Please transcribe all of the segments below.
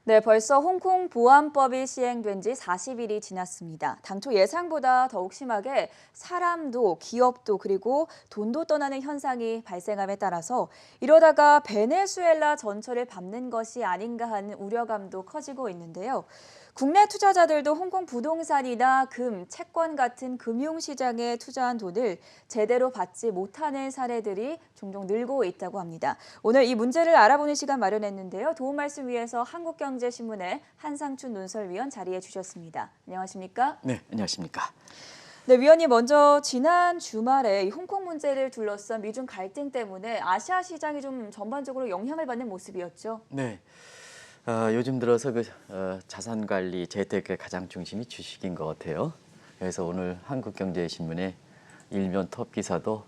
네, 벌써 홍콩 보안법이 시행된 지 40일이 지났습니다. 당초 예상보다 더욱 심하게 사람도 기업도 그리고 돈도 떠나는 현상이 발생함에 따라서 이러다가 베네수엘라 전철을 밟는 것이 아닌가 하는 우려감도 커지고 있는데요. 국내 투자자들도 홍콩 부동산이나 금, 채권 같은 금융시장에 투자한 돈을 제대로 받지 못하는 사례들이 종종 늘고 있다고 합니다. 오늘 이 문제를 알아보는 시간 마련했는데요. 도움 말씀 위해서 한국경제신문의 한상춘 논설위원 자리해 주셨습니다. 안녕하십니까? 네, 안녕하십니까? 네, 위원님 먼저 지난 주말에 이 홍콩 문제를 둘러싼 미중 갈등 때문에 아시아 시장이 좀 전반적으로 영향을 받는 모습이었죠. 네, 요즘 들어서 자산 관리 재테크의 가장 중심이 주식인 것 같아요. 그래서 오늘 한국경제신문의 일면 톱 기사도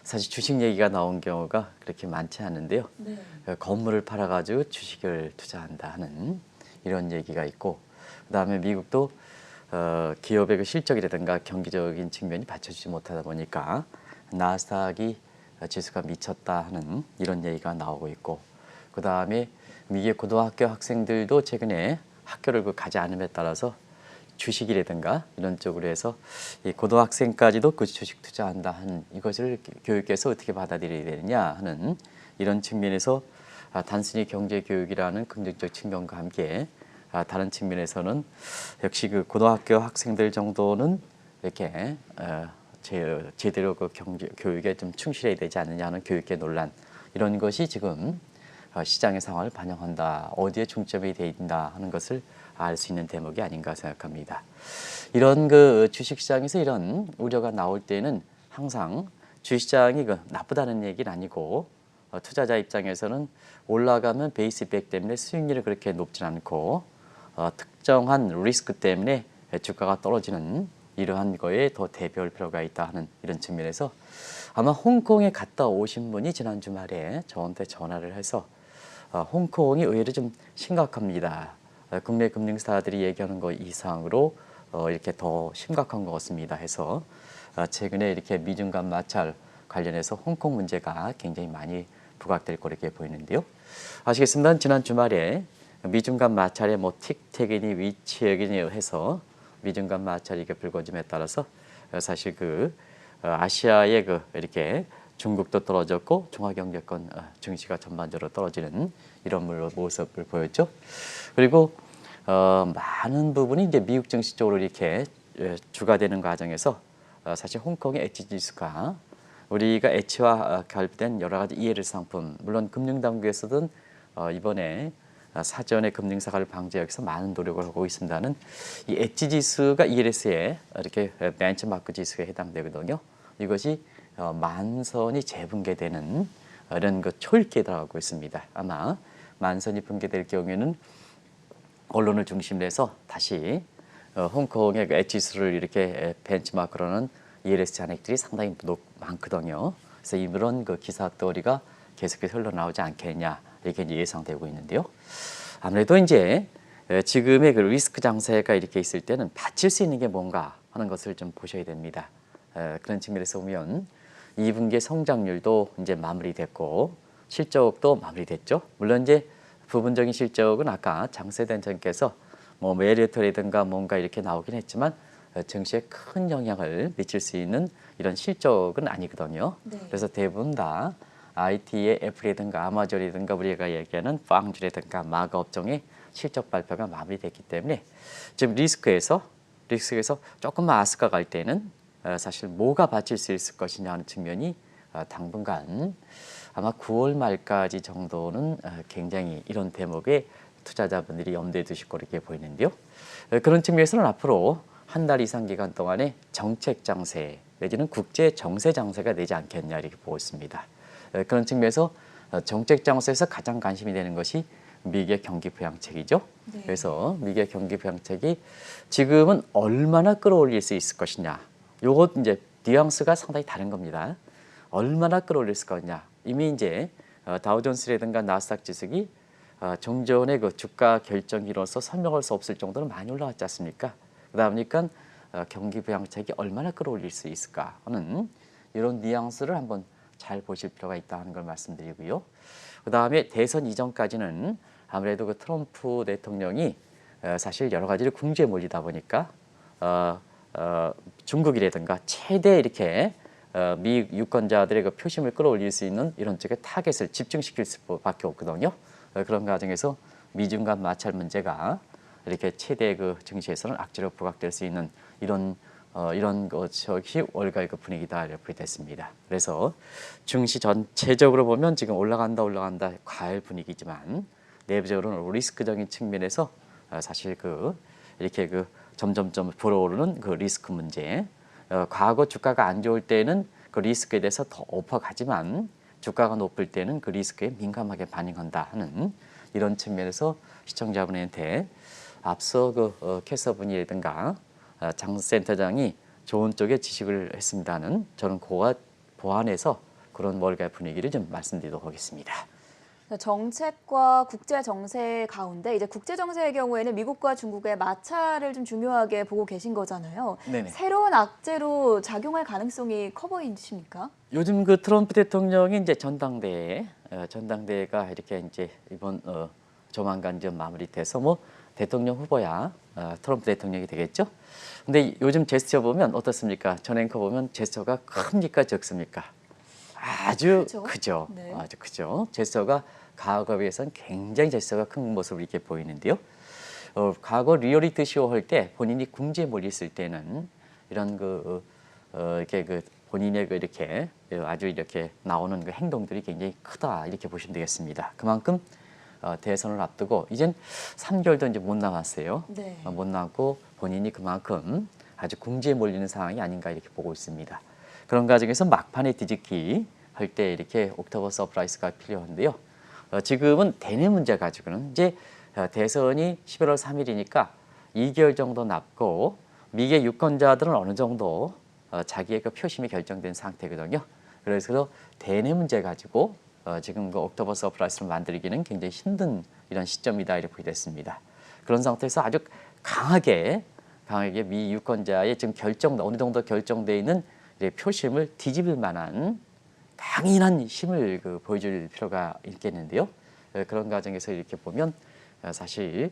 사실 주식 얘기가 나온 경우가 그렇게 많지 않은데요. 네. 건물을 팔아가지고 주식을 투자한다 하는 이런 얘기가 있고, 그다음에 미국도 기업의 그 실적이라든가 경기적인 측면이 받쳐주지 못하다 보니까 나스닥이 지수가 미쳤다 하는 이런 얘기가 나오고 있고, 그다음에 미국의 고등학교 학생들도 최근에 학교를 가지 않음에 따라서 주식이라든가 이런 쪽으로 해서 이 고등학생까지도 그 주식 투자한다 하는 이것을 교육계에서 어떻게 받아들여야 되느냐 하는 이런 측면에서 단순히 경제 교육이라는 긍정적 측면과 함께 다른 측면에서는 역시 그 고등학교 학생들 정도는 이렇게 제대로 그 경제 교육에 좀 충실해야 되지 않느냐 하는 교육계 논란, 이런 것이 지금 시장의 상황을 반영한다, 어디에 중점이 되어 있다 하는 것을 알 수 있는 대목이 아닌가 생각합니다. 이런 그 주식시장에서 이런 우려가 나올 때는 항상 주식시장이 나쁘다는 얘기는 아니고, 투자자 입장에서는 올라가면 베이스 이펙 때문에 수익률이 그렇게 높진 않고 특정한 리스크 때문에 주가가 떨어지는 이러한 거에 더 대비할 필요가 있다 하는 이런 측면에서 아마 홍콩에 갔다 오신 분이 지난 주말에 저한테 전화를 해서 홍콩이 의외로 좀 심각합니다. 국내 금융사들이 얘기하는 것 이상으로 이렇게 더 심각한 것 같습니다 해서 최근에 이렇게 미중 간 마찰 관련해서 홍콩 문제가 굉장히 많이 부각될 거로 이렇게 보이는데요. 아시겠습니다. 지난 주말에 미중 간 마찰에 틱택이니 위치액이니 해서 미중 간 마찰이 이렇게 불거짐에 따라서 사실 아시아의 이렇게 중국도 떨어졌고 중화경제권 증시가 전반적으로 떨어지는 이런 모습을 보였죠. 그리고 많은 부분이 이제 미국 증시 쪽으로 이렇게 주가되는 과정에서 사실 홍콩의 엣지 지수가 우리가 엣지와 결부된 여러 가지 ELS 상품, 물론 금융당국에서는 이번에 사전에 금융사과를 방지하기 위해서 많은 노력을 하고 있습니다는 이 엣지 지수가 ELS에 이렇게 벤치마크 지수에 해당되거든요. 이것이 만선이 재붕괴되는 이런 초읽기에 들어가고 있습니다. 아마 만선이 붕괴될 경우에는 언론을 중심으로 해서 다시 홍콩의 엣지 지수를 이렇게 벤치마크로는 ELS 잔액들이 상당히 많거든요. 그래서 이런 기사거리가 계속해서 흘러나오지 않겠냐 이렇게 예상되고 있는데요. 아무래도 이제 지금의 리스크 장세가 이렇게 있을 때는 받칠 수 있는 게 뭔가 하는 것을 좀 보셔야 됩니다. 그런 측면에서 보면 2분기 성장률도 이제 마무리됐고 실적도 마무리됐죠. 물론 이제 부분적인 실적은 아까 장세대장께서 메리트라든가 뭔가 이렇게 나오긴 했지만 증시에 큰 영향을 미칠 수 있는 이런 실적은 아니거든요. 네. 그래서 대부분 다 IT의 애플이든가 아마존이든가 우리가 얘기하는 빵주라든가 마가 업종의 실적 발표가 마무리됐기 때문에 지금 리스크에서 조금만 아스카 갈 때는 사실 뭐가 받칠 수 있을 것이냐 하는 측면이 당분간 아마 9월 말까지 정도는 굉장히 이런 대목에 투자자분들이 염두에 두실 거로 이렇게 보이는데요. 그런 측면에서는 앞으로 한 달 이상 기간 동안에 정책 장세 내지는 국제 정세 장세가 되지 않겠냐 이렇게 보고 있습니다. 그런 측면에서 정책 장세에서 가장 관심이 되는 것이 미국의 경기 부양책이죠. 네. 그래서 미국의 경기 부양책이 지금은 얼마나 끌어올릴 수 있을 것이냐. 요것 이제 뉘앙스가 상당히 다른 겁니다. 얼마나 끌어올릴 수 거냐. 이미 이제 다우존스라든가 나스닥 지수기 종전의 주가 결정기로서 설명할 수 없을 정도로 많이 올라왔지 않습니까? 그러다 보니까 경기 부양책이 얼마나 끌어올릴 수 있을까 하는 이런 뉘앙스를 한번 잘 보실 필요가 있다는 걸 말씀드리고요. 그다음에 대선 이전까지는 아무래도 그 트럼프 대통령이 사실 여러 가지를 궁지에 몰리다 보니까 중국이라든가 최대 이렇게 미 유권자들의 그 표심을 끌어올릴 수 있는 이런 쪽의 타겟을 집중시킬 수밖에 없거든요. 그런 과정에서 미중 간 마찰 문제가 이렇게 최대 그 증시에서는 악재로 부각될 수 있는 이런 것이 월가의 그 분위기다 이렇게 됐습니다. 그래서 증시 전체적으로 보면 지금 올라간다 과열 분위기지만 내부적으로는 리스크적인 측면에서 사실 이렇게 점점점 불어오르는 그 리스크 문제. 과거 주가가 안 좋을 때는 그 리스크에 대해서 더 엎어가지만 주가가 높을 때는 그 리스크에 민감하게 반응한다 하는 이런 측면에서 시청자분한테 앞서 캐서분이라든가 장 센터장이 좋은 쪽에 지식을 했습니다는 저는 그와 보완해서 그런 월가의 분위기를 좀 말씀드리도록 하겠습니다. 정책과 국제 정세 가운데 이제 국제 정세의 경우에는 미국과 중국의 마찰을 좀 중요하게 보고 계신 거잖아요. 네네. 새로운 악재로 작용할 가능성이 커 보이십니까? 요즘 그 트럼프 대통령이 이제 전당대회가 이렇게 이제 이번 조만간 좀 마무리돼서 뭐 대통령 후보야 트럼프 대통령이 되겠죠. 근데 요즘 제스처 보면 어떻습니까? 전 앵커 보면 제스처가 큽니까 적습니까? 아주 크죠. 크죠. 네. 아주 크죠. 제스처가 과거에 비해서는 굉장히 제스처가 큰 모습을 이렇게 보이는데요. 과거 리얼리티 쇼 할 때 본인이 궁지에 몰렸을 때는 이런 이렇게 본인의 이렇게 아주 이렇게 나오는 그 행동들이 굉장히 크다 이렇게 보시면 되겠습니다. 그만큼 대선을 앞두고 이젠 3개월도 이제 못 남았어요. 네. 못 남고 본인이 그만큼 아주 궁지에 몰리는 상황이 아닌가 이렇게 보고 있습니다. 그런 과정에서 막판에 뒤집기 할 때 이렇게 옥토버 서프라이즈가 필요한데요. 지금은 대내 문제 가지고는 이제 대선이 11월 3일이니까 2개월 정도 남고 미국의 유권자들은 어느 정도 자기의 그 표심이 결정된 상태거든요. 그래서 대내 문제 가지고 지금 그 옥토버 서프라이즈를 만들기는 굉장히 힘든 이런 시점이다 이렇게 됐습니다. 그런 상태에서 아주 강하게 미 유권자의 지금 어느 정도 결정되어 있는 표심을 뒤집을 만한 강인한 힘을 보여줄 필요가 있겠는데요. 그런 과정에서 이렇게 보면 사실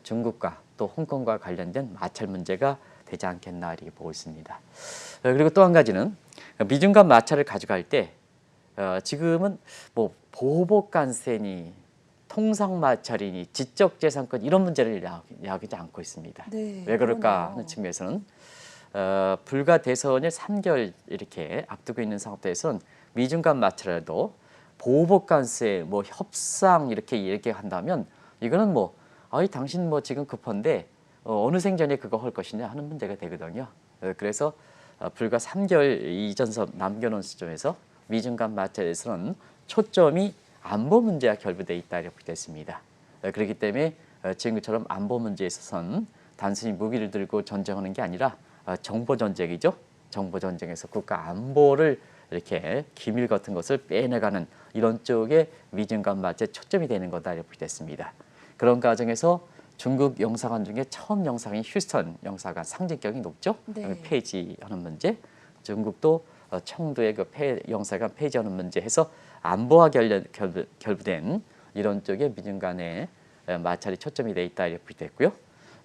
중국과 또 홍콩과 관련된 마찰 문제가 되지 않겠나 이렇게 보고 있습니다. 그리고 또 한 가지는 미중 간 마찰을 가져갈 때 지금은 뭐 보복 관세니 통상 마찰이니 지적재산권 이런 문제를 야기하지 않고 있습니다. 네, 왜 그럴까 그러네요. 하는 측면에서는 불과 대선을 3개월 이렇게 앞두고 있는 상태에서는 미중 간 마찰에도 보복 관세 뭐 협상 이렇게 한다면 이거는 뭐 당신 뭐 지금 급한데 어느 생전에 그거 할 것이냐 하는 문제가 되거든요. 그래서 불과 3개월 이전서 남겨놓은 시점에서 미중 간 마찰에서는 초점이 안보 문제와 결부돼 있다 이렇게 됐습니다. 그렇기 때문에 지금처럼 안보 문제에 있어서는 단순히 무기를 들고 전쟁하는 게 아니라 정보 전쟁이죠. 정보 전쟁에서 국가 안보를 이렇게 기밀 같은 것을 빼내가는 이런 쪽에 미중 간 마찰 초점이 되는 거다 이렇게 됐습니다. 그런 과정에서 중국 영사관 중에 처음 영사관인 휴스턴 영사관 상징력이 높죠. 네. 폐지하는 문제. 중국도 청두의 영사관 폐지하는 문제 해서 안보와 결부된 이런 쪽에 미중 간의 마찰이 초점이 돼 있다 이렇게 됐고요.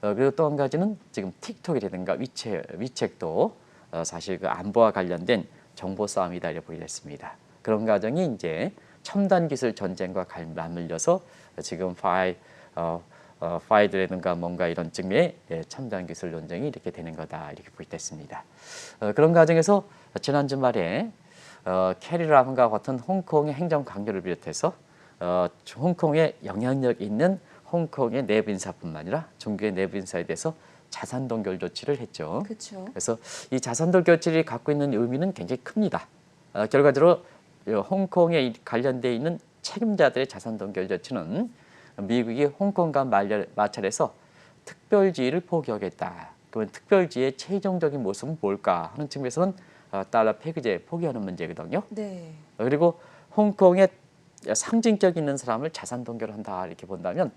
그리고 또 한 가지는 지금 틱톡이라든가 위챗도 사실 그 안보와 관련된 정보 싸움이다 이렇게 됐습니다. 그런 과정이 이제 첨단 기술 전쟁과 맞물려서 지금 파이드라든가 뭔가 이런 측면의 첨단 기술 논쟁이 이렇게 되는 거다 이렇게 보겠습니다. 그런 과정에서 지난 주말에 캐리 람과 같은 홍콩의 행정 강요를 비롯해서 홍콩에 영향력 있는 홍콩의 내부 인사뿐만 아니라 중국의 내부 인사에 대해서 자산 동결 조치를 했죠. 그렇죠. 그래서 이 자산 동결 조치를 갖고 있는 의미는 굉장히 큽니다. 결과적으로 홍콩에 관련되어 있는 책임자들의 자산 동결 조치는 미국이 홍콩과 마찰해서 특별지위를 포기하겠다. 그러면 특별지위의 최종적인 모습은 뭘까 하는 측면에서는 달러 폐기제 포기하는 문제거든요. 네. 그리고 홍콩에 상징적 있는 사람을 자산 동결한다 이렇게 본다면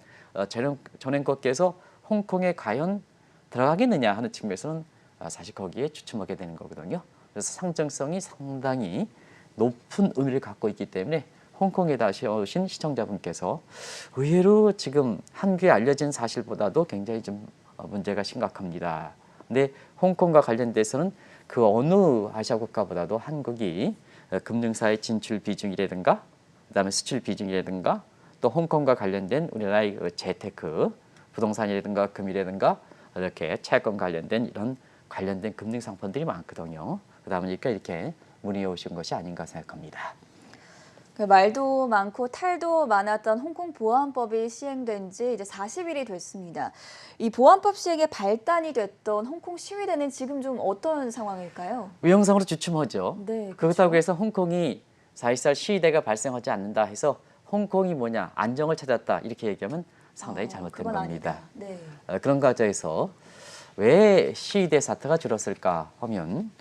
전 앵커께서 홍콩에 과연 들어가겠느냐 하는 측면에서는 사실 거기에 주춤하게 되는 거거든요. 그래서 상징성이 상당히 높은 의미를 갖고 있기 때문에 홍콩에 다시 오신 시청자분께서 의외로 지금 한국에 알려진 사실보다도 굉장히 좀 문제가 심각합니다. 근데 홍콩과 관련돼서는 그 어느 아시아 국가보다도 한국이 금융사의 진출 비중이라든가 그다음에 수출 비중이라든가 또 홍콩과 관련된 우리나라의 그 재테크 부동산이라든가 금이라든가 이렇게 채권 관련된 이런 관련된 금융 상품들이 많거든요. 그러다 보니까 이렇게 문의 오신 것이 아닌가 생각합니다. 그 말도 많고 탈도 많았던 홍콩 보안법이 시행된 지 이제 40일이 됐습니다. 이 보안법 시행에 발단이 됐던 홍콩 시위대는 지금 좀 어떤 상황일까요? 위험성으로 주춤하죠. 네, 그렇다고 그렇죠. 해서 홍콩이 4.14 시위대가 발생하지 않는다 해서 홍콩이 뭐냐 안정을 찾았다 이렇게 얘기하면 상당히 잘못된 그건 겁니다. 아니다. 네. 그런 과정에서 왜 시위대 사태가 줄었을까 하면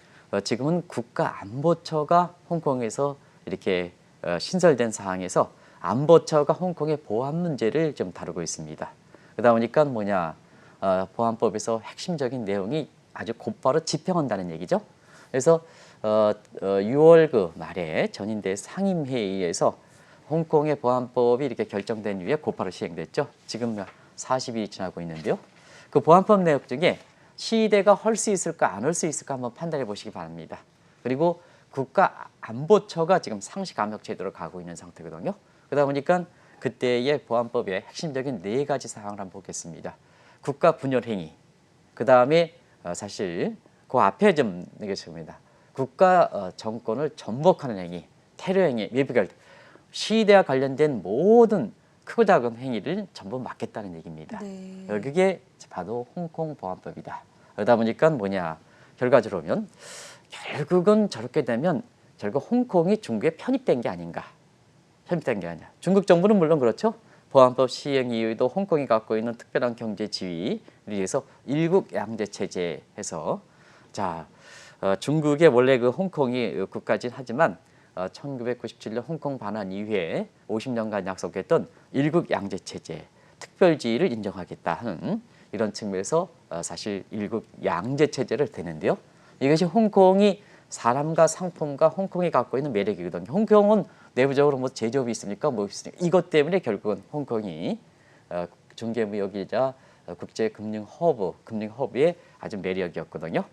지금은 국가안보처가 홍콩에서 이렇게 신설된 상황에서 안보처가 홍콩의 보안 문제를 좀 다루고 있습니다. 그러다 보니까 뭐냐 보안법에서 핵심적인 내용이 아주 곧바로 집행한다는 얘기죠. 그래서 6월 그 말에 전인대 상임회의에서 홍콩의 보안법이 이렇게 결정된 이후에 곧바로 시행됐죠. 지금 40일이 지나고 있는데요. 그 보안법 내용 중에 시위대가 할 수 있을까 안 할 수 있을까 한번 판단해 보시기 바랍니다. 그리고 국가안보처가 지금 상시감역 제도를 가고 있는 상태거든요. 그러다 보니까 그때의 보안법의 핵심적인 4가지 사항을 한번 보겠습니다. 국가 분열 행위, 그 다음에 사실 그 앞에 좀 내겠습니다. 국가 정권을 전복하는 행위, 테러 행위, 외부결 시위대와 관련된 모든 크고 작은 행위를 전부 막겠다는 얘기입니다. 네. 그게 바로 홍콩 보안법이다. 그러다 보니까 뭐냐 결과적으로 보면 결국은 저렇게 되면 결국 홍콩이 중국에 편입된 게 아닌가. 편입된 게 아니야. 중국 정부는 물론 그렇죠. 보안법 시행 이후에도 홍콩이 갖고 있는 특별한 경제 지위를 위해서 일국 양제 체제에서 자 중국의 원래 그 홍콩이 국가긴 하지만 1997년 홍콩 반환 이후에 50년간 약속했던 일국 양제 체제 특별지위를 인정하겠다 하는 이런 측면에서 사실 일국 양제 체제를 되는데요. 이것이 홍콩이 사람과 상품과 홍콩이 갖고 있는 매력이거든요. 홍콩은 내부적으로 뭐 제조업이 있습니까? 뭐 있습니까? 이것 때문에 결국은 홍콩이 중개무역이자 국제금융 허브의 아주 매력이었거든요.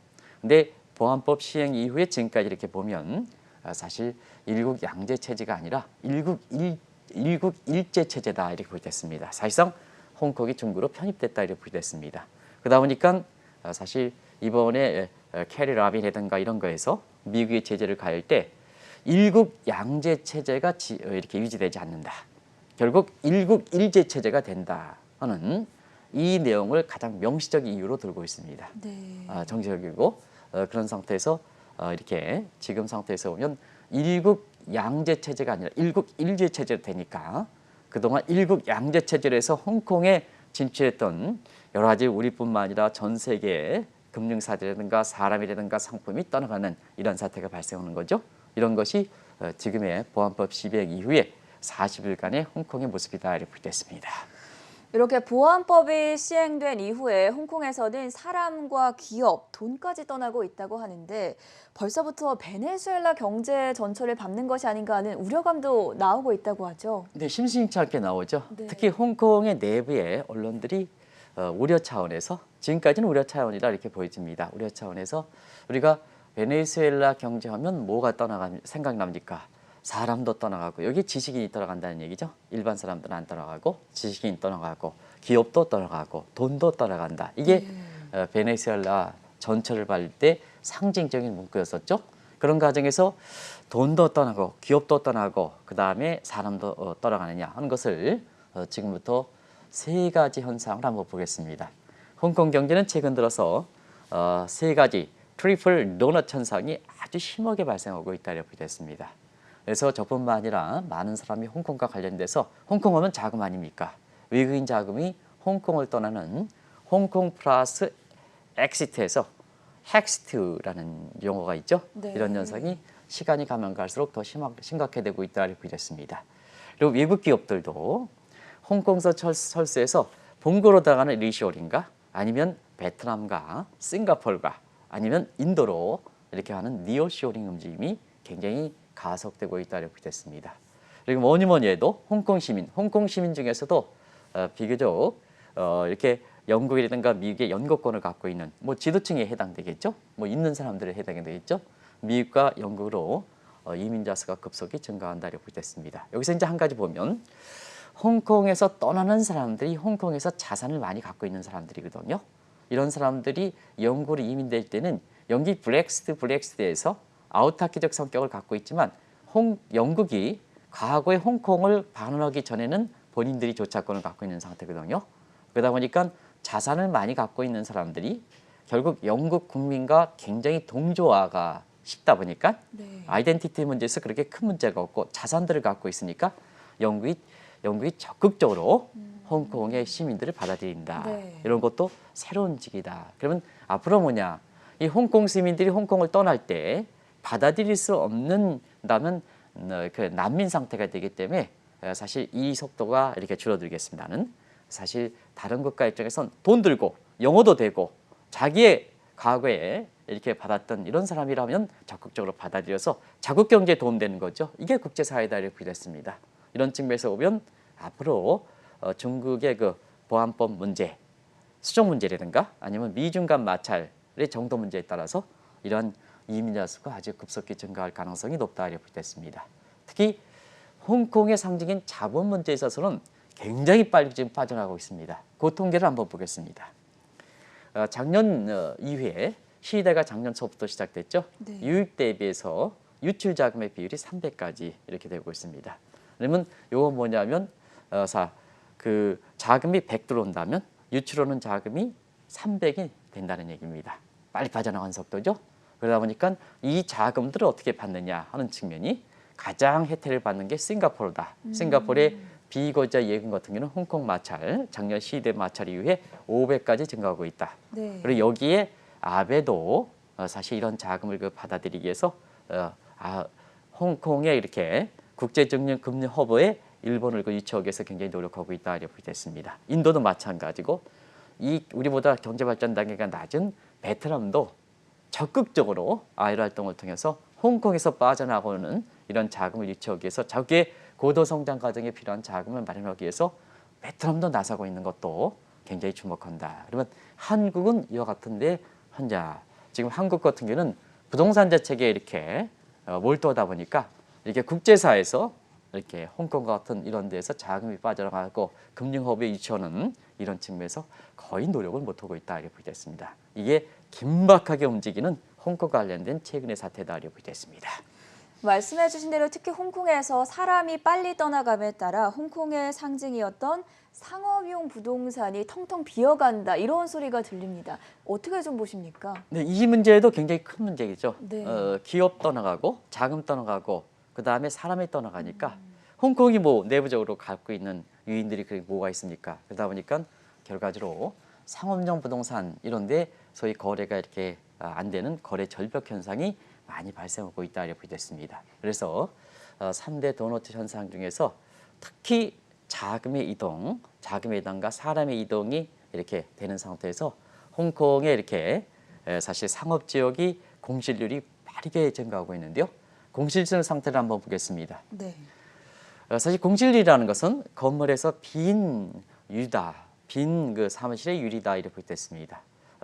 근데 보안법 시행 이후에 지금까지 이렇게 보면 사실 일국 양제 체제가 아니라 일국 일제 체제다 이렇게 보겠습니다. 사실상 홍콩이 중국으로 편입됐다 이렇게 보겠습니다. 그러다 보니까 사실 이번에 캐리 라빈이라든가 이런 거에서 미국의 제재를 가할 때 일국 양제 체제가 이렇게 유지되지 않는다. 결국 일국 일제 체제가 된다 하는 이 내용을 가장 명시적인 이유로 들고 있습니다. 네. 정치적이고 그런 상태에서 이렇게 지금 상태에서 보면 일국 양제 체제가 아니라 일국 일제 체제로 되니까 그동안 일국 양제 체제로 해서 홍콩에 진출했던 여러 가지 우리뿐만 아니라 전 세계의 금융사들이라든가 사람이라든가 상품이 떠나가는 이런 사태가 발생하는 거죠. 이런 것이 지금의 보안법 시행 이후에 40일간의 홍콩의 모습이다 이렇게 됐습니다. 이렇게 보안법이 시행된 이후에 홍콩에서는 사람과 기업, 돈까지 떠나고 있다고 하는데 벌써부터 베네수엘라 경제 전철을 밟는 것이 아닌가 하는 우려감도 나오고 있다고 하죠. 네, 심심치 않게 나오죠. 네. 특히 홍콩의 내부의 언론들이 우려 차원에서 지금까지는 우려 차원이라 이렇게 보여집니다. 우려 차원에서 우리가 베네수엘라 경제하면 뭐가 생각납니까? 사람도 떠나가고 여기 지식인이 떠나간다는 얘기죠. 일반 사람들은 안 떠나가고 지식인이 떠나가고 기업도 떠나가고 돈도 떠나간다. 이게 베네수엘라 전철을 밟을 때 상징적인 문구였었죠. 그런 과정에서 돈도 떠나고 기업도 떠나고 그 다음에 사람도 떠나가느냐 하는 것을 지금부터 3가지 현상을 한번 보겠습니다. 홍콩 경제는 최근 들어서 3가지 트리플 도넛 현상이 아주 심하게 발생하고 있다 이렇게 됐습니다. 그래서 저뿐만 아니라 많은 사람이 홍콩과 관련돼서 홍콩하면 자금 아닙니까? 외국인 자금이 홍콩을 떠나는 홍콩 플러스 엑시트에서 헥시트라는 용어가 있죠. 네. 이런 현상이 시간이 가면 갈수록 더 심각해지고 있다 이렇게 됐습니다. 그리고 외국 기업들도 홍콩에서 철수해서 본고로 들어가는 리쇼어링가 아니면 베트남과 싱가포르가 아니면 인도로 이렇게 하는 니어쇼어링 움직임이 굉장히 가속되고 있다 이렇게 됐습니다. 그리고 뭐니 해도 홍콩 시민 중에서도 비교적 이렇게 영국이라든가 미국의 연고권을 갖고 있는 뭐 지도층에 해당되겠죠. 뭐 있는 사람들에 해당이 되겠죠. 미국과 영국으로 이민자 수가 급속히 증가한다고 보겠습니다. 여기서 이제 한 가지 보면 홍콩에서 떠나는 사람들이 홍콩에서 자산을 많이 갖고 있는 사람들이거든요. 이런 사람들이 영국으로 이민될 때는 영국이 브렉시트에서 아우타키적 성격을 갖고 있지만 영국이 과거에 홍콩을 반환하기 전에는 본인들이 조차권을 갖고 있는 상태거든요. 그러다 보니까 자산을 많이 갖고 있는 사람들이 결국 영국 국민과 굉장히 동조화가 쉽다 보니까 아이덴티티 문제에서 그렇게 큰 문제가 없고 자산들을 갖고 있으니까 영국이 적극적으로 홍콩의 시민들을 받아들인다. 이런 것도 새로운 직이다. 그러면 앞으로 뭐냐? 이 홍콩 시민들이 홍콩을 떠날 때 받아들일 수 없는다면 그 난민 상태가 되기 때문에 사실 이 속도가 이렇게 줄어들겠습니다는 사실 다른 국가 입장에선 돈 들고 영어도 되고 자기의 과거에 이렇게 받았던 이런 사람이라면 적극적으로 받아들여서 자국 경제에 도움되는 거죠. 이게 국제사회다 이렇게 됐습니다. 이런 측면에서 보면 앞으로 중국의 그 보안법 문제, 수정 문제라든가 아니면 미중 간 마찰의 정도 문제에 따라서 이러한 이민자 수가 아주 급속히 증가할 가능성이 높다 이렇게 됐습니다. 특히 홍콩의 상징인 자본 문제에 있어서는 굉장히 빨리 지금 빠져나가고 있습니다. 그 통계를 한번 보겠습니다. 작년 2회 시대가 작년 초부터 시작됐죠. 유입 대비해서 유출 자금의 비율이 300까지 이렇게 되고 있습니다. 그러면 이거 뭐냐면 그 자금이 100 들어온다면 유출하는 자금이 300이 된다는 얘기입니다. 빨리 빠져나간 속도죠. 그러다 보니까 이 자금들을 어떻게 받느냐 하는 측면이 가장 혜택을 받는 게 싱가포르다. 싱가포르의 비거주자 예금 같은 경우는 홍콩 마찰, 작년 시대 마찰 이후에 500까지 증가하고 있다. 그리고 여기에 아베도 사실 이런 자금을 받아들이기 위해서 홍콩에 이렇게 국제금융 허브에 일본을 유치하기 위해서 굉장히 노력하고 있다 이렇게 됐습니다. 인도도 마찬가지고 이 우리보다 경제 발전 단계가 낮은 베트남도 적극적으로 아이를 활동을 통해서 홍콩에서 빠져나가는 이런 자금을 유치하기 위해서 자국의 고도 성장 과정에 필요한 자금을 마련하기 위해서 베트남도 나서고 있는 것도 굉장히 주목한다. 그러면 한국은 이와 같은데 현재 지금 한국 같은 경우는 부동산 대책에 이렇게 몰두하다 보니까 이렇게 국제사에서 이렇게 홍콩 같은 이런 데서 자금이 빠져나가고 금융허브에 유치하는 이런 측면에서 거의 노력을 못하고 있다 이렇게 됐습니다. 이게 긴박하게 움직이는 홍콩 관련된 최근의 사태다 이렇게 됐습니다. 말씀해 주신 대로 특히 홍콩에서 사람이 빨리 떠나감에 따라 홍콩의 상징이었던 상업용 부동산이 텅텅 비어간다 이런 소리가 들립니다. 어떻게 좀 보십니까? 네, 이 문제도 굉장히 큰 문제이죠. 네. 기업 떠나가고 자금 떠나가고 그다음에 사람이 떠나가니까 홍콩이 뭐 내부적으로 갖고 있는 유인들이 뭐가 있습니까? 그러다 보니까 결과적으로 상업용 부동산 이런 데 소위 거래가 이렇게 안 되는 거래 절벽 현상이 많이 발생하고 있다 이렇게 됐습니다. 그래서 3대 도너츠 현상 중에서 특히 자금의 이동과 사람의 이동이 이렇게 되는 상태에서 홍콩에 이렇게 사실 상업 지역이 공실률이 빠르게 증가하고 있는데요. 공실률 상태를 한번 보겠습니다. 네. 사실 공실률이라는 것은 건물에서 빈 그 사무실의 유리다 이렇게 됐습니다.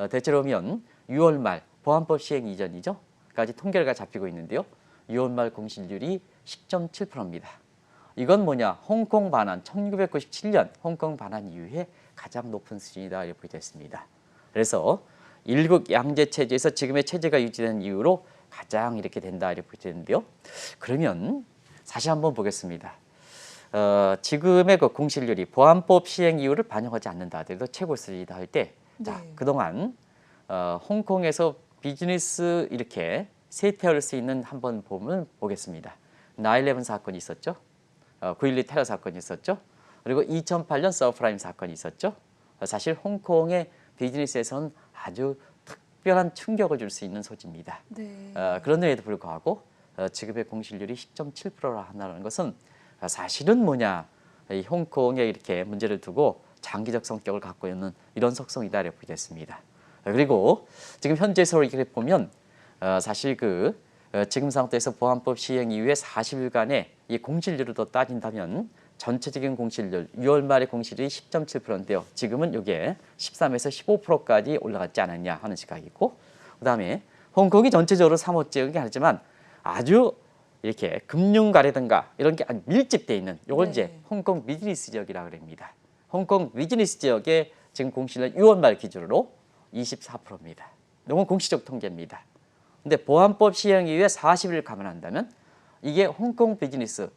대체로 보면 6월 말 보안법 시행 이전이죠. 까지 통계가 잡히고 있는데요. 6월 말 공실률이 10.7%입니다. 이건 뭐냐? 홍콩 반환 1997년 홍콩 반환 이후에 가장 높은 수준이다 이렇게 됐습니다. 그래서 일국 양제 체제에서 지금의 체제가 유지된 이후로 가장 이렇게 된다 이렇게 되는데요. 그러면 다시 한번 보겠습니다. 지금의 그 공실률이 보안법 시행 이후를 반영하지 않는다 하더라도 최고 수준이다 할 때, 자 그동안 홍콩에서 비즈니스 이렇게 세태할 수 있는 한번 보겠습니다. 9/11 사건이 있었죠. 9.12 테러 사건이 있었죠. 그리고 2008년 서프라임 사건이 있었죠. 사실 홍콩의 비즈니스에서는 아주 특별한 충격을 줄 수 있는 소지입니다. 네. 그런데도 불구하고 지금의 공실률이 10.7%라 한다는 것은 사실은 뭐냐? 이 홍콩에 이렇게 문제를 두고 장기적 성격을 갖고 있는 이런 속성이다 이렇게 됐습니다. 그리고 지금 현재 서울 이렇게 보면 사실 그 지금 상태에서 보안법 시행 이후에 40일간의 이 공실률을 더 따진다면 전체적인 공실률 6월 말의 공실이 10.7%인데요. 지금은 이게 13에서 15%까지 올라갔지 않았냐 하는 시각이고, 그다음에 홍콩이 전체적으로 3호 지역이 아니지만 아주 이렇게 금융가라든가 이런 게 아주 밀집돼 있는 이걸 네. 이제 홍콩 비즈니스 지역이라고 합니다. 홍콩 비즈니스 지역의 지금 공실률 6월 말 기준으로 24%입니다. 이건 공시적 통계입니다. 근데 보안법 시행 이후에 40일 감안한다면 이게 홍콩 비즈니스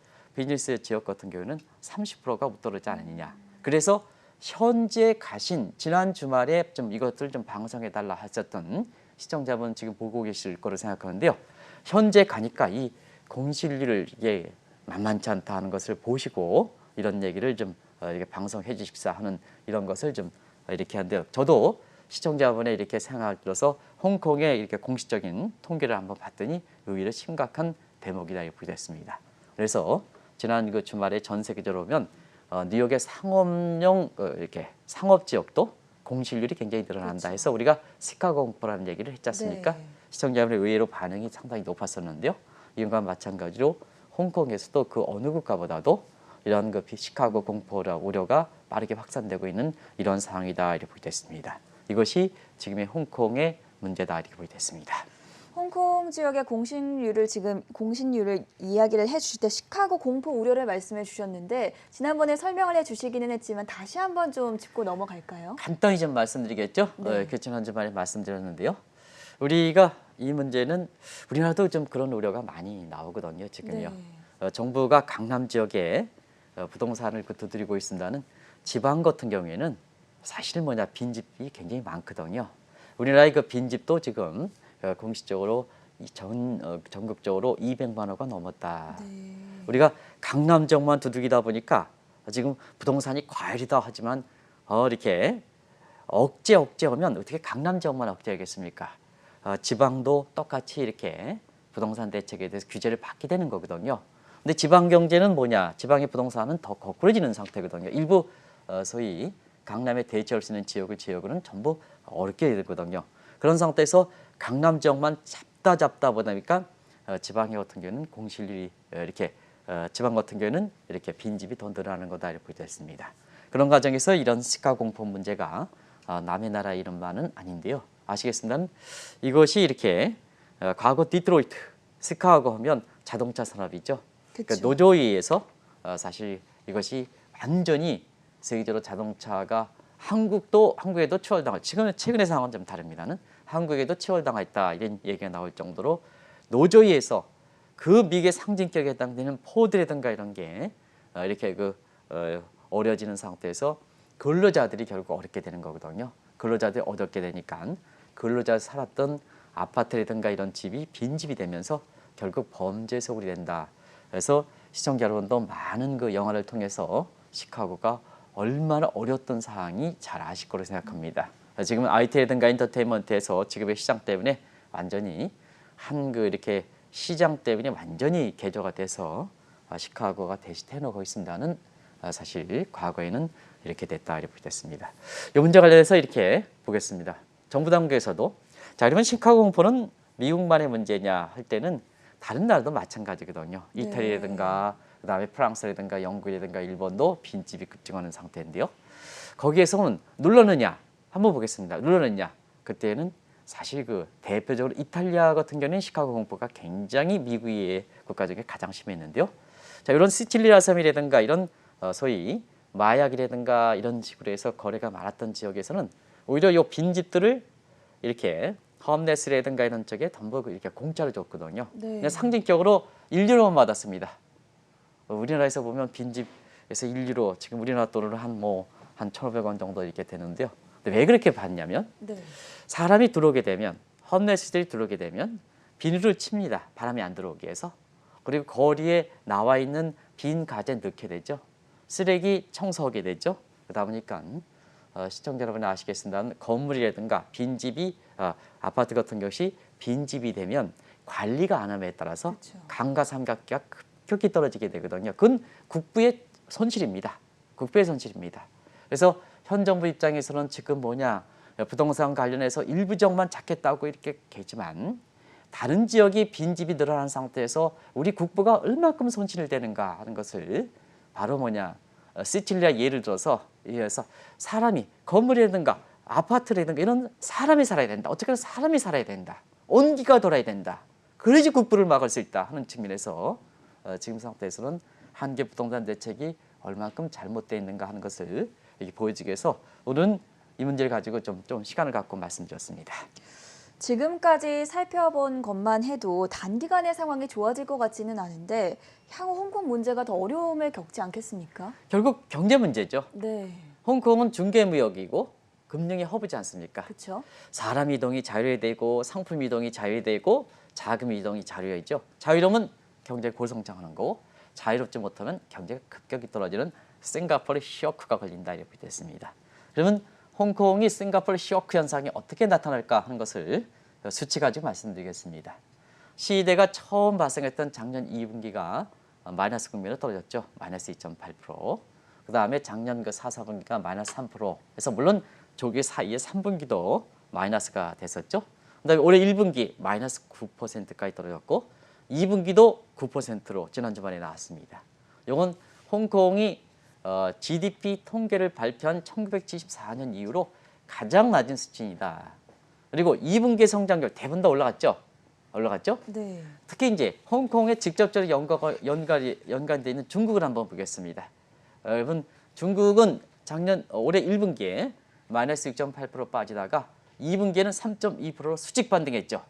지역 같은 경우는 30%가 웃도르지 않느냐. 그래서 현재 가신 지난 주말에 좀 이것들 좀 방송해 달라 하셨던 시청자분 지금 보고 계실 거로 생각하는데요. 현재 가니까 이 공실률을 이게 만만치 않다 하는 것을 보시고 이런 얘기를 좀 이렇게 방송해 주십사 하는 이런 것을 좀 이렇게 한데요. 저도 시청자분의 이렇게 생각을 들어서 홍콩의 이렇게 공식적인 통계를 한번 봤더니 의외로 심각한 대목이다 이렇게 됐습니다. 그래서 지난 그 주말에 전 세계적으로 보면 뉴욕의 상업용 이렇게 상업 지역도 공실률이 굉장히 늘어난다 해서 우리가 시카고 공포라는 얘기를 했지 않습니까? 네. 시청자분의 의외로 반응이 상당히 높았었는데요. 이와 마찬가지로 홍콩에서도 그 어느 국가보다도 이런 그 시카고 공포라 우려가 빠르게 확산되고 있는 이런 상황이다 이렇게 보겠습니다. 이것이 지금의 홍콩의 문제다 이렇게 보겠습니다. 홍콩 지역의 공신률을 이야기를 해주실 때 시카고 공포 우려를 말씀해 주셨는데 지난번에 설명을 해주시기는 했지만 다시 한번 좀 짚고 넘어갈까요? 간단히 좀 말씀드리겠죠. 네. 지난 주말에 말씀드렸는데요. 우리가 이 문제는 우리나라도 좀 그런 우려가 많이 나오거든요. 지금요. 네. 정부가 강남 지역에 부동산을 두드리고 있습니다는 지방 같은 경우에는 사실 뭐냐 빈집이 굉장히 많거든요. 우리나라의 그 빈집도 지금 공식적으로 전국적으로 200만 호가 넘었다. 네. 우리가 강남 지역만 두들기다 보니까 지금 부동산이 과열이다 하지만 이렇게 억제하면 어떻게 강남 지역만 억제하겠습니까? 지방도 똑같이 이렇게 부동산 대책에 대해서 규제를 받게 되는 거거든요. 근데 지방 경제는 뭐냐? 지방의 부동산은 더 거꾸로지는 상태거든요. 일부 소위 강남에 대체할 수 있는 지역은 전부 어렵게 되거든요. 그런 상태에서 강남 지역만 잡다 보니까 지방 같은 경우는 공실률이 이렇게 지방 같은 경우는 이렇게 빈집이 더 늘어나는 거다 이렇게 보게 됐습니다. 그런 과정에서 이런 시카 공포 문제가 남의 나라 이름만은 아닌데요. 아시겠습니다만 이것이 이렇게 과거 디트로이트 시카고 하면 자동차 산업이죠. 그러니까 노조에 의해서 사실 이것이 완전히 세계적으로 자동차가 한국에도 추월당할 최근의 상황은 좀 다릅니다는 한국에도 추월당했다 이런 얘기가 나올 정도로 노조에 의해서 그 미국의 상징격에 해당되는 포드라든가 이런 게 이렇게 어려지는 상태에서 근로자들이 결국 어렵게 되는 거거든요. 근로자들이 어렵게 되니까 근로자 살았던 아파트라든가 이런 집이 빈집이 되면서 결국 범죄 소굴이 된다. 그래서 시청자 여러분도 많은 그 영화를 통해서 시카고가 얼마나 어려웠던 상황이 잘 아실 거로 생각합니다. 지금은 IT라든가 엔터테인먼트에서 지금의 시장 때문에 완전히 이렇게 시장 때문에 완전히 개조가 돼서 시카고가 대시해놓고 있습니다는 사실 과거에는 이렇게 됐다 이렇게 됐습니다. 이 문제 관련해서 이렇게 보겠습니다. 정부 당국에서도 자 그러면 시카고 공포는 미국만의 문제냐 할 때는 다른 나라도 마찬가지거든요. 네. 이태리라든가 그다음에 프랑스라든가 영국이라든가 일본도 빈집이 급증하는 상태인데요. 거기에서는 눌렀느냐 한번 보겠습니다. 눌렀느냐 그때는 사실 그 대표적으로 이탈리아 같은 경우는 시카고 공포가 굉장히 미국의 국가 중에 가장 심했는데요. 자 이런 시칠리아 섬이라든가 이런 소위 마약이라든가 이런 식으로 해서 거래가 많았던 지역에서는 오히려 이 빈집들을 이렇게 홈레스라든가 이런 쪽에 전부 이렇게 공짜로 줬거든요. 네. 상징적으로 1유로만 받았습니다. 우리나라에서 보면 빈집에서 1유로 지금 우리나라 돈으로 한 1,500원 정도 이렇게 되는데요. 근데 왜 그렇게 받냐면 네. 사람이 들어오게 되면 홈레스들이 들어오게 되면 비닐을 칩니다. 바람이 안 들어오게 해서. 그리고 거리에 나와 있는 빈 가재 넣게 되죠. 쓰레기 청소하게 되죠. 그러다 보니까 시청자 여러분이 아시겠습니다만 건물이라든가 빈집이 아파트 같은 것이 빈집이 되면 관리가 안 함에 따라서 그렇죠. 강가상각기가 급격히 떨어지게 되거든요. 그건 국부의 손실입니다. 국부의 손실입니다. 그래서 현 정부 입장에서는 지금 부동산 관련해서 일부 지역만 잡겠다고 이렇게 계지만 다른 지역이 빈집이 늘어난 상태에서 우리 국부가 얼마큼 손실을 되는가 하는 것을 바로 뭐냐 시칠리아 예를 들어서 이어서 사람이 건물이라든가 아파트라든가 이런 사람이 살아야 된다. 어쨌거나 사람이 살아야 된다. 온기가 돌아야 된다. 그래야지 국부를 막을 수 있다 하는 측면에서 지금 상태에서는 한계 부동산 대책이 얼마큼 잘못되어 있는가 하는 것을 이렇게 보여주기 위해서 오늘은 이 문제를 가지고 좀 시간을 갖고 말씀드렸습니다. 지금까지 살펴본 것만 해도 단기간에 상황이 좋아질 것 같지는 않은데 향후 홍콩 문제가 더 어려움을 겪지 않겠습니까? 결국 경제 문제죠. 네, 홍콩은 중개무역이고 금융의 허브지 않습니까? 그렇죠. 사람 이동이 자유되고 상품 이동이 자유되고 자금 이동이 자유이죠. 자유로우면 경제가 고성장하는 거고 자유롭지 못하면 경제가 급격히 떨어지는 싱가포르 쇼크가 걸린다 이렇게 됐습니다. 그러면 홍콩이 싱가포르 쇼크 현상이 어떻게 나타날까 하는 것을 수치 가지고 말씀드리겠습니다. 시대가 처음 발생했던 작년 2분기가 마이너스 국면으로 떨어졌죠. 마이너스 2.8%. 그 다음에 작년 그 4, 4분기가 마이너스 3%. 그래서 물론 조기 사이에 3분기도 마이너스가 됐었죠. 그다음에 올해 1분기 마이너스 9%까지 떨어졌고 2분기도 9%로 지난주말에 나왔습니다. 이건 홍콩이 GDP 통계를 발표한 1974년 이후로 가장 낮은 수준이다. 그리고 2분기 성장률 대부분 다 올라갔죠. 올라갔죠. 네. 특히 이제 홍콩에 직접적으로 연관되어 있는 중국을 한번 보겠습니다. 여러분 중국은 올해 1분기에 마이너스 6.8% 빠지다가 2분기에는 3.2%로 수직 반등했죠.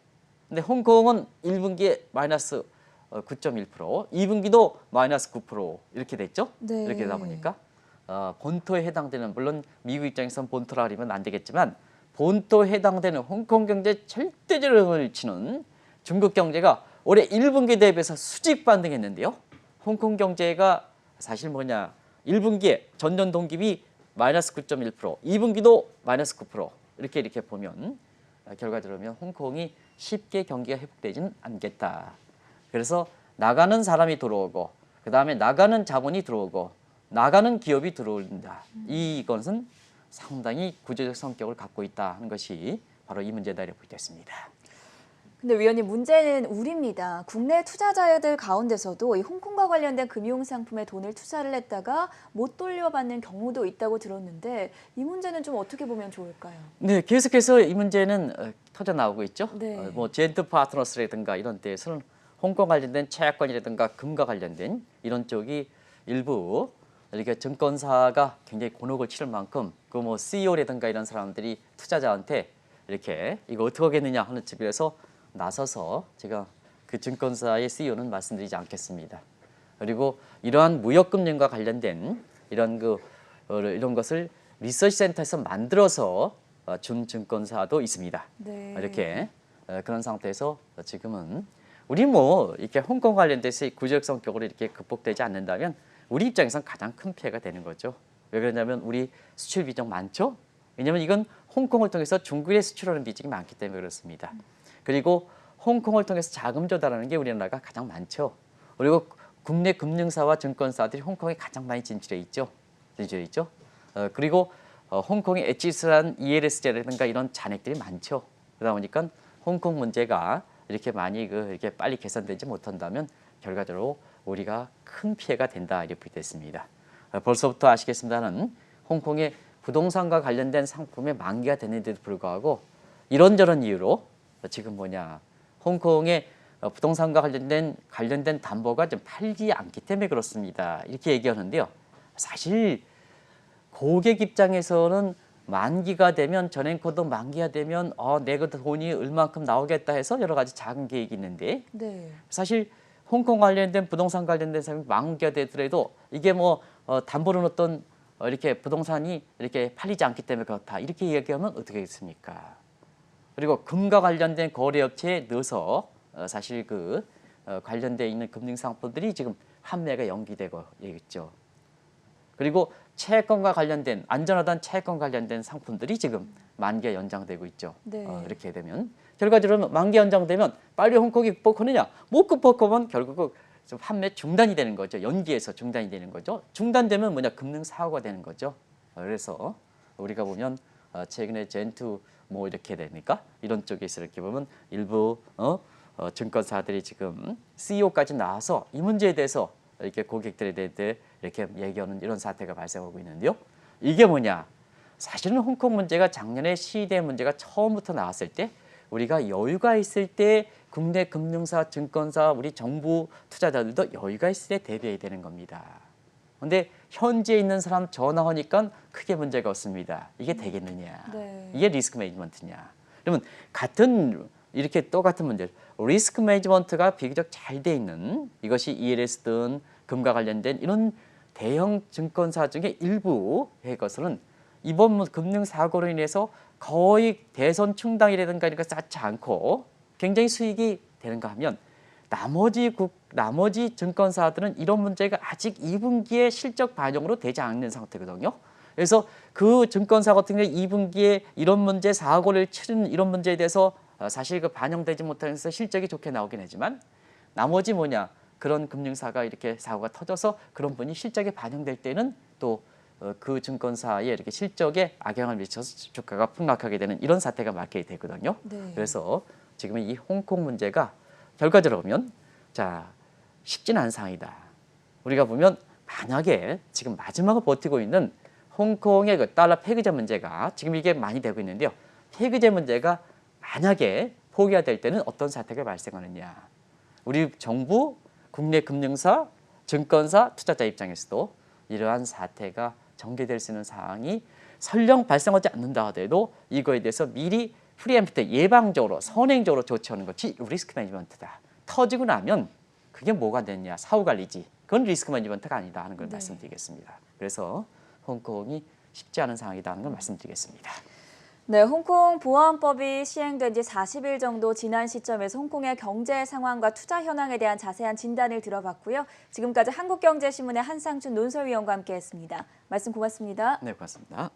근데 홍콩은 1분기에 마이너스 9.1%, 2분기도 마이너스 9% 이렇게 됐죠. 네. 이렇게 되다 보니까 본토에 해당되는 물론 미국 입장에서는 본토라 그러면 안 되겠지만 본토에 해당되는 홍콩 경제에 절대적으로 영향을 치는 중국 경제가 올해 1분기 대비해서 수직 반등했는데요. 홍콩 경제가 사실 뭐냐 1분기에 전년 동기비 마이너스 9.1%, 2분기도 마이너스 9% 이렇게 보면 결과적으로 보면 홍콩이 쉽게 경기가 회복되지는 않겠다. 그래서 나가는 사람이 들어오고 그 다음에 나가는 자본이 들어오고 나가는 기업이 들어온다. 이것은 상당히 구조적 성격을 갖고 있다 하는 것이 바로 이 문제다 이렇게 보겠습니다. 근데 위원님 문제는 우리입니다. 국내 투자자들 가운데서도 이 홍콩과 관련된 금융상품에 돈을 투자를 했다가 못 돌려받는 경우도 있다고 들었는데 이 문제는 좀 어떻게 보면 좋을까요? 네, 계속해서 이 문제는 터져 나오고 있죠. 네. 뭐 젠트 파트너스라든가 이런 데에서는 홍콩 관련된 채권이라든가 금과 관련된 이런 쪽이 일부 이렇게 증권사가 굉장히 곤혹을 치를 만큼 그 뭐 CEO라든가 이런 사람들이 투자자한테 이렇게 이거 어떻게 하겠느냐 하는 측면에서 나서서 제가 그 증권사의 CEO는 말씀드리지 않겠습니다. 그리고 이러한 무역금융과 관련된 이런 것을 리서치 센터에서 만들어서 준 증권사도 있습니다. 네. 이렇게 그런 상태에서 지금은 우리 뭐 이렇게 홍콩 관련돼서 구조적 성격으로 이렇게 극복되지 않는다면 우리 입장에서는 가장 큰 피해가 되는 거죠. 왜 그러냐면 우리 수출 비중 많죠. 왜냐하면 이건 홍콩을 통해서 중국에 수출하는 비중이 많기 때문에 그렇습니다. 그리고 홍콩을 통해서 자금 조달하는 게 우리나라가 가장 많죠. 그리고 국내 금융사와 증권사들이 홍콩에 가장 많이 진출해 있죠. 그리고 홍콩에 엣지스란 ELS라든가 이런 잔액들이 많죠. 그러다 보니까 홍콩 문제가 이렇게 많이 이렇게 빨리 개선되지 못한다면 결과적으로 우리가 큰 피해가 된다 이렇게 됐습니다. 벌써부터 아시겠습니다는 홍콩의 부동산과 관련된 상품의 만기가 됐는데도 불구하고 이런저런 이유로 지금 홍콩의 부동산과 관련된 담보가 좀 팔지 않기 때문에 그렇습니다. 이렇게 얘기하는데요. 사실 고객 입장에서는 만기가 되면 전행코드 만기가 되면 내가 돈이 얼마큼 나오겠다 해서 여러 가지 자금 계획이 있는데 네. 사실 홍콩 관련된 부동산 관련된 상품이 만기가 되더라도 이게 담보로 어떤 이렇게 부동산이 이렇게 팔리지 않기 때문에 그렇다 이렇게 얘기하면 어떻게 하겠습니까? 그리고 금과 관련된 거래업체에 넣어서 사실 관련돼 있는 금융 상품들이 지금 판매가 연기되고 있죠. 그리고 채권과 관련된 안전하다는 채권 관련된 상품들이 지금 만기가 연장되고 있죠. 네. 이렇게 되면 결과적으로 만기 연장되면 빨리 홍콩이 극복하느냐? 못 극복하면 결국 판매 중단이 되는 거죠. 연기해서 중단이 되는 거죠. 중단되면 금융 사고가 되는 거죠. 그래서 우리가 보면 최근에 젠투 이렇게 되니까 이런 쪽에서 이렇게 보면 일부 증권사들이 지금 CEO까지 나와서 이 문제에 대해서 이렇게 고객들에 대해 이렇게 얘기하는 이런 사태가 발생하고 있는데요. 이게 뭐냐? 사실은 홍콩 문제가 작년에 시대 문제가 처음부터 나왔을 때 우리가 여유가 있을 때 국내 금융사, 증권사, 우리 정부 투자자들도 여유가 있을 때 대비해야 되는 겁니다. 그런데 현지에 있는 사람 전화하니까 크게 문제가 없습니다. 이게 되겠느냐? 네. 이게 리스크 매니지먼트냐? 그러면 같은 이렇게 똑같은 문제, 리스크 매니지먼트가 비교적 잘 돼 있는 이것이 ELS든 금과 관련된 이런 대형 증권사 중에 일부의 것은 이번 금융 사고로 인해서 거의 대선 충당이라든가 이런 거 쌓지 않고 굉장히 수익이 되는가 하면 나머지 증권사들은 이런 문제가 아직 2분기에 실적 반영으로 되지 않는 상태거든요. 그래서 그 증권사 같은 경우 2분기에 이런 문제 사고를 치른 이런 문제에 대해서 사실 그 반영되지 못해서 실적이 좋게 나오긴 하지만 나머지 뭐냐 그런 금융사가 이렇게 사고가 터져서 그런 분이 실적에 반영될 때는 또 그 증권사의 이렇게 실적에 악영향을 미쳐서 주가가 폭락하게 되는 이런 사태가 맞게 되거든요. 네. 그래서 지금 이 홍콩 문제가 결과적으로 보면 자 쉽지는 않은 상황이다. 우리가 보면 만약에 지금 마지막으로 버티고 있는 홍콩의 그 달러 폐기제 문제가 지금 이게 많이 되고 있는데요. 폐기제 문제가 만약에 포기가 될 때는 어떤 사태가 발생하느냐. 우리 정부, 국내 금융사, 증권사, 투자자 입장에서도 이러한 사태가 전개될 수 있는 상황이 설령 발생하지 않는다 하더라도 이거에 대해서 미리 프리엠프트 예방적으로 선행적으로 조치하는 것이 리스크 매니지먼트다. 터지고 나면 그게 뭐가 됐냐 사후 관리지. 그건 리스크 매니지먼트가 아니다 하는 걸 네. 말씀드리겠습니다. 그래서 홍콩이 쉽지 않은 상황이다 하는 걸 말씀드리겠습니다. 네, 홍콩 보안법이 시행된 지 40일 정도 지난 시점에서 홍콩의 경제 상황과 투자 현황에 대한 자세한 진단을 들어봤고요. 지금까지 한국경제신문의 한상준 논설위원과 함께했습니다. 말씀 고맙습니다. 네, 고맙습니다.